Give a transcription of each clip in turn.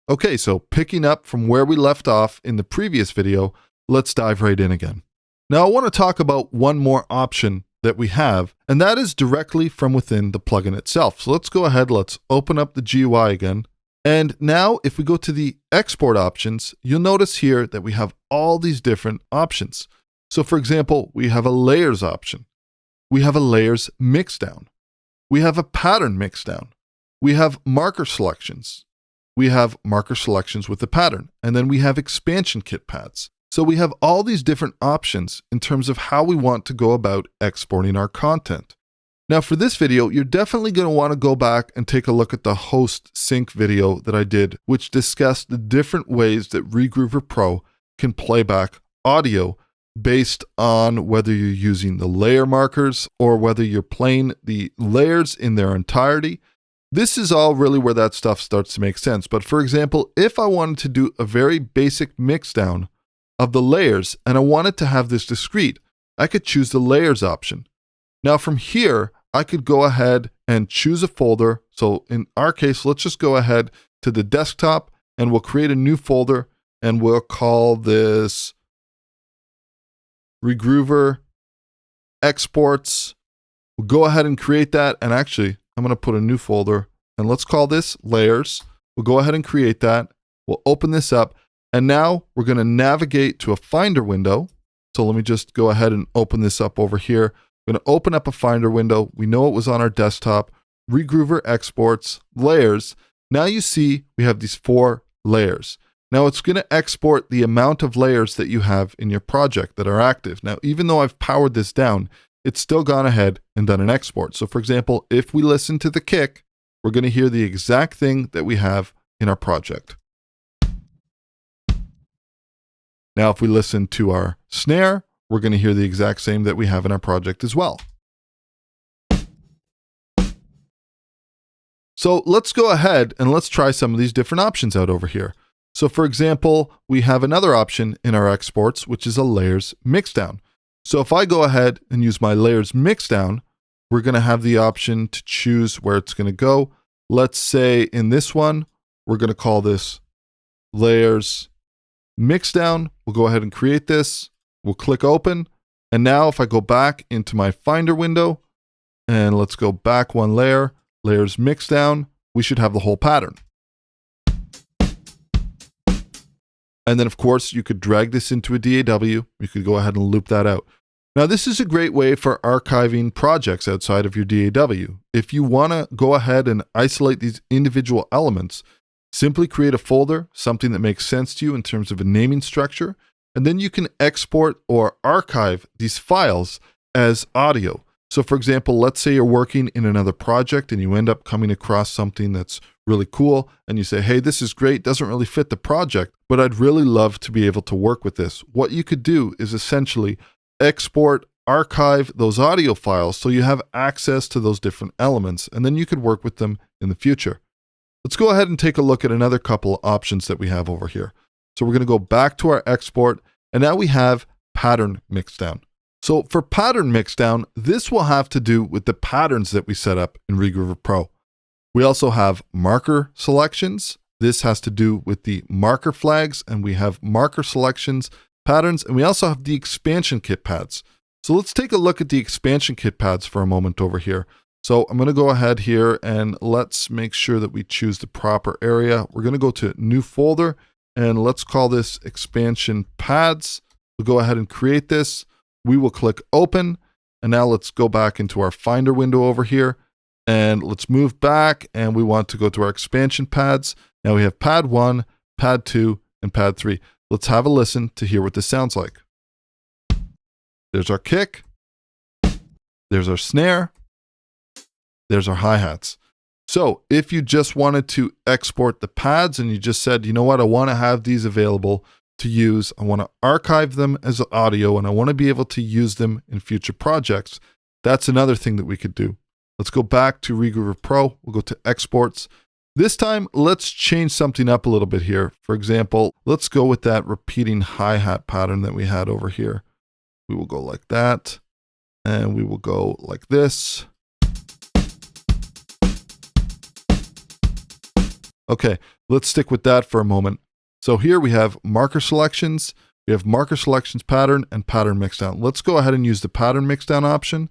Okay, so picking up from where we left off in the previous video, let's dive right in again. Now I want to talk about one more option that we have, and that is directly from within the plugin itself. So let's go ahead, let's open up the GUI again. And now if we go to the export options, you'll notice here that we have all these different options. So for example, we have a layers option. We have a layers mixdown. We have a pattern mixdown. We have marker selections. We have marker selections with the pattern. And then we have expansion kit pads. So we have all these different options in terms of how we want to go about exporting our content. Now for this video, you're definitely going to want to go back and take a look at the host sync video that I did, which discussed the different ways that Regroover Pro can play back audio based on whether you're using the layer markers or whether you're playing the layers in their entirety. This is all really where that stuff starts to make sense. But for example, if I wanted to do a very basic mixdown of the layers and I wanted to have this discrete, I could choose the layers option. Now from here, I could go ahead and choose a folder. So in our case, let's just go ahead to the desktop and we'll create a new folder and we'll call this Regroover Exports. We'll go ahead and create that. And actually, I'm going to put a new folder and let's call this Layers. We'll go ahead and create that. We'll open this up. And now we're going to navigate to a Finder window. So let me just go ahead and open this up over here. I'm going to open up a Finder window. We know it was on our desktop. Regroover Exports, Layers. Now you see we have these 4 layers. Now it's going to export the amount of layers that you have in your project that are active. Now, even though I've powered this down, it's still gone ahead and done an export. So for example, if we listen to the kick, we're going to hear the exact thing that we have in our project. Now, if we listen to our snare, we're going to hear the exact same that we have in our project as well. So let's go ahead and let's try some of these different options out over here. So for example, we have another option in our exports, which is a layers mixdown. So if I go ahead and use my layers mixdown, we're going to have the option to choose where it's going to go. Let's say in this one, we're going to call this layers mixdown. We'll go ahead and create this. We'll click open. And now if I go back into my Finder window and let's go back one layer, layers mixdown, we should have the whole pattern. And then of course you could drag this into a DAW. You could go ahead and loop that out. Now this is a great way for archiving projects outside of your DAW. If you want to go ahead and isolate these individual elements, simply create a folder, something that makes sense to you in terms of a naming structure, and then you can export or archive these files as audio. So for example, let's say you're working in another project and you end up coming across something that's really cool and you say, hey, this is great, doesn't really fit the project, but I'd really love to be able to work with this. What you could do is essentially export, archive those audio files so you have access to those different elements, and then you could work with them in the future. Let's go ahead and take a look at another couple of options that we have over here. So we're going to go back to our export, and now we have pattern mixdown. So for pattern mixdown, this will have to do with the patterns that we set up in Regroover Pro. We also have marker selections. This has to do with the marker flags, and we have marker selections, patterns, and we also have the expansion kit pads. So let's take a look at the expansion kit pads for a moment over here. So I'm going to go ahead here and let's make sure that we choose the proper area. We're going to go to new folder and let's call this expansion pads. We'll go ahead and create this. We will click open. And now let's go back into our Finder window over here and let's move back, and we want to go to our expansion pads. Now we have pad 1, pad 2, and pad 3. Let's have a listen to hear what this sounds like. There's our kick. There's our snare. There's our hi-hats. So if you just wanted to export the pads and you just said, you know what, I want to have these available to use, I want to archive them as audio, and I want to be able to use them in future projects, that's another thing that we could do. Let's go back to Regroover Pro. We'll go to exports. This time, let's change something up a little bit here. For example, let's go with that repeating hi-hat pattern that we had over here. We will go like that, and we will go like this. Okay, Let's stick with that for a moment. So here we have marker selections, we have marker selections pattern and pattern mixdown. Let's go ahead and use the pattern mixdown option.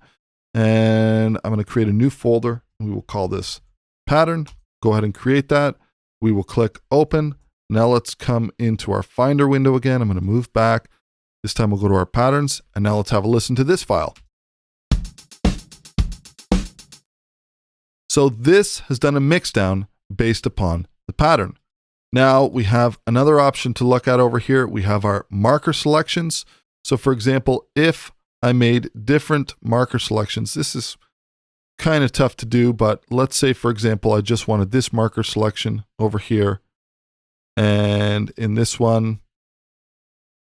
And I'm going to create a new folder. We will call this pattern. Go ahead and create that. We will click open. Now let's come into our Finder window again. I'm going to move back. This time we'll go to our patterns. And now let's have a listen to this file. So this has done a mixdown based upon the pattern. Now we have another option to look at over here. We have our marker selections. So for example, if I made different marker selections, this is kind of tough to do, but let's say, for example, I just wanted this marker selection over here. And in this one,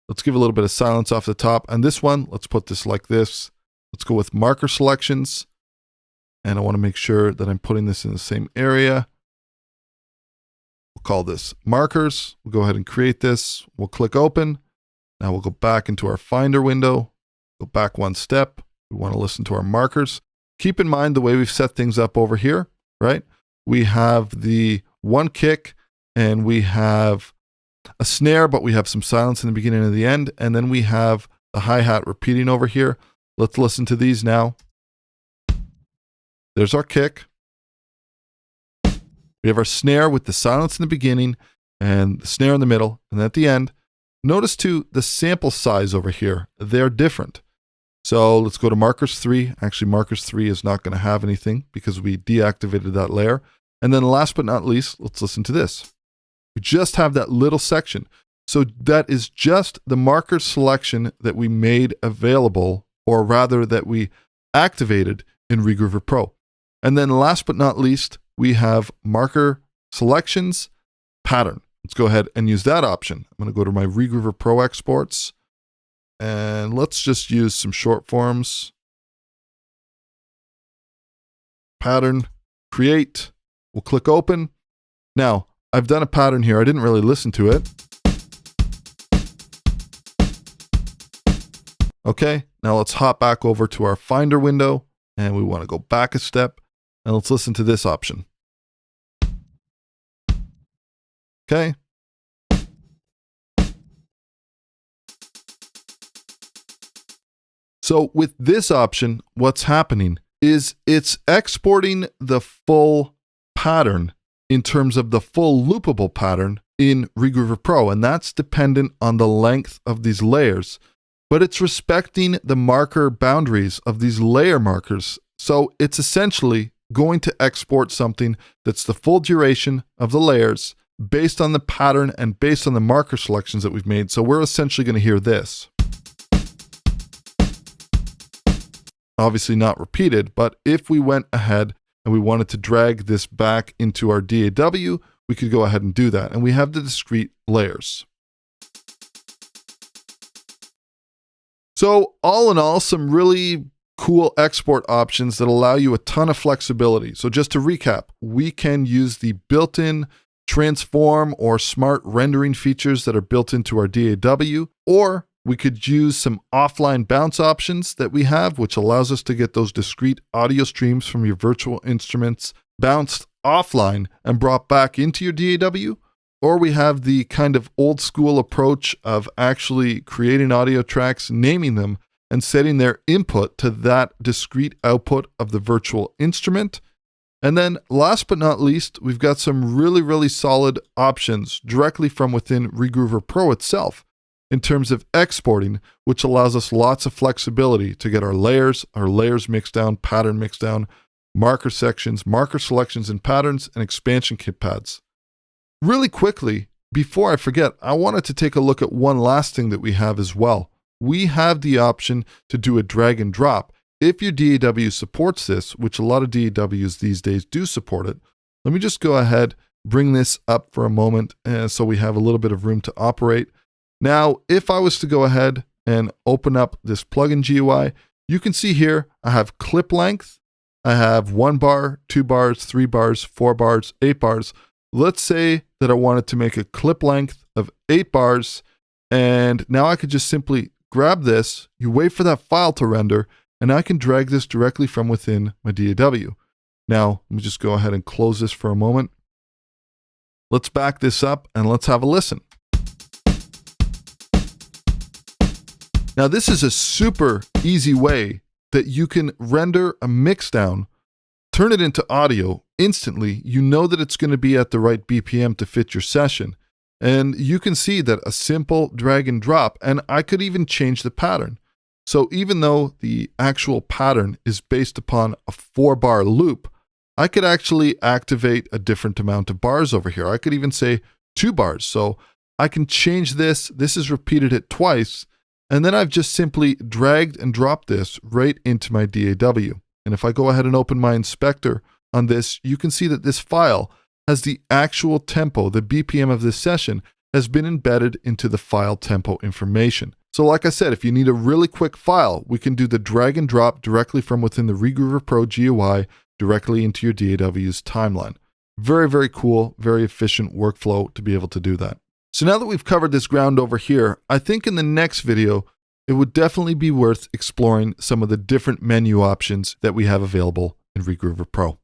let's give a little bit of silence off the top. And this one, let's put this like this. Let's go with marker selections. And I want to make sure that I'm putting this in the same area. We'll call this markers. We'll go ahead and create this. We'll click open. Now we'll go back into our Finder window. Go back one step. We want to listen to our markers. Keep in mind the way we've set things up over here, right? We have the one kick and we have a snare, but we have some silence in the beginning and the end. And then we have the hi-hat repeating over here. Let's listen to these now. There's our kick. We have our snare with the silence in the beginning and the snare in the middle and at the end. Notice too, the sample size over here, they're different. So let's go to markers 3. Actually, markers 3 is not going to have anything because we deactivated that layer. And then last but not least, let's listen to this. We just have that little section. So that is just the marker selection that we made available, or rather that we activated in Regroover Pro. And then last but not least, we have marker selections pattern. Let's go ahead and use that option. I'm going to go to my Regroover Pro exports. And let's just use some short forms. Pattern, create. We'll click open. Now, I've done a pattern here. I didn't really listen to it. Okay, now let's hop back over to our Finder window. And we want to go back a step. And let's listen to this option. Okay. So with this option, what's happening is it's exporting the full pattern in terms of the full loopable pattern in Regroover Pro, and that's dependent on the length of these layers, but it's respecting the marker boundaries of these layer markers. So it's essentially going to export something that's the full duration of the layers based on the pattern and based on the marker selections that we've made. So we're essentially going to hear this. Obviously not repeated, but if we went ahead and we wanted to drag this back into our DAW, we could go ahead and do that. And we have the discrete layers. So all in all, some really cool export options that allow you a ton of flexibility. So just to recap, we can use the built-in transform or smart rendering features that are built into our DAW, or we could use some offline bounce options that we have, which allows us to get those discrete audio streams from your virtual instruments bounced offline and brought back into your DAW. Or we have the kind of old school approach of actually creating audio tracks, naming them, and setting their input to that discrete output of the virtual instrument. And then last but not least, we've got some really, really solid options directly from within Regroover Pro itself in terms of exporting, which allows us lots of flexibility to get our layers mixed down, pattern mixed down, marker sections, marker selections and patterns, and expansion kit pads. Really quickly, before I forget, I wanted to take a look at one last thing that we have as well. We have the option to do a drag and drop. If your DAW supports this, which a lot of DAWs these days do support it, let me just go ahead, bring this up for a moment, so we have a little bit of room to operate. Now, if I was to go ahead and open up this plugin GUI, you can see here I have clip length. I have 1 bar, 2 bars, 3 bars, 4 bars, 8 bars. Let's say that I wanted to make a clip length of 8 bars, and now I could just simply grab this, you wait for that file to render, and I can drag this directly from within my DAW. Now, let me just go ahead and close this for a moment. Let's back this up and let's have a listen. Now, this is a super easy way that you can render a mixdown, turn it into audio instantly. You know that it's going to be at the right BPM to fit your session. And you can see that a simple drag and drop, and I could even change the pattern. So even though the actual pattern is based upon a 4-bar loop, I could actually activate a different amount of bars over here. I could even say 2 bars. So I can change this. This is repeated it twice. And then I've just simply dragged and dropped this right into my DAW. And if I go ahead and open my inspector on this, you can see that this file has the actual tempo, the BPM of this session has been embedded into the file tempo information. So like I said, if you need a really quick file, we can do the drag and drop directly from within the Regroover Pro GUI directly into your DAW's timeline. Very, very cool, very efficient workflow to be able to do that. So now that we've covered this ground over here, I think in the next video, it would definitely be worth exploring some of the different menu options that we have available in Regroover Pro.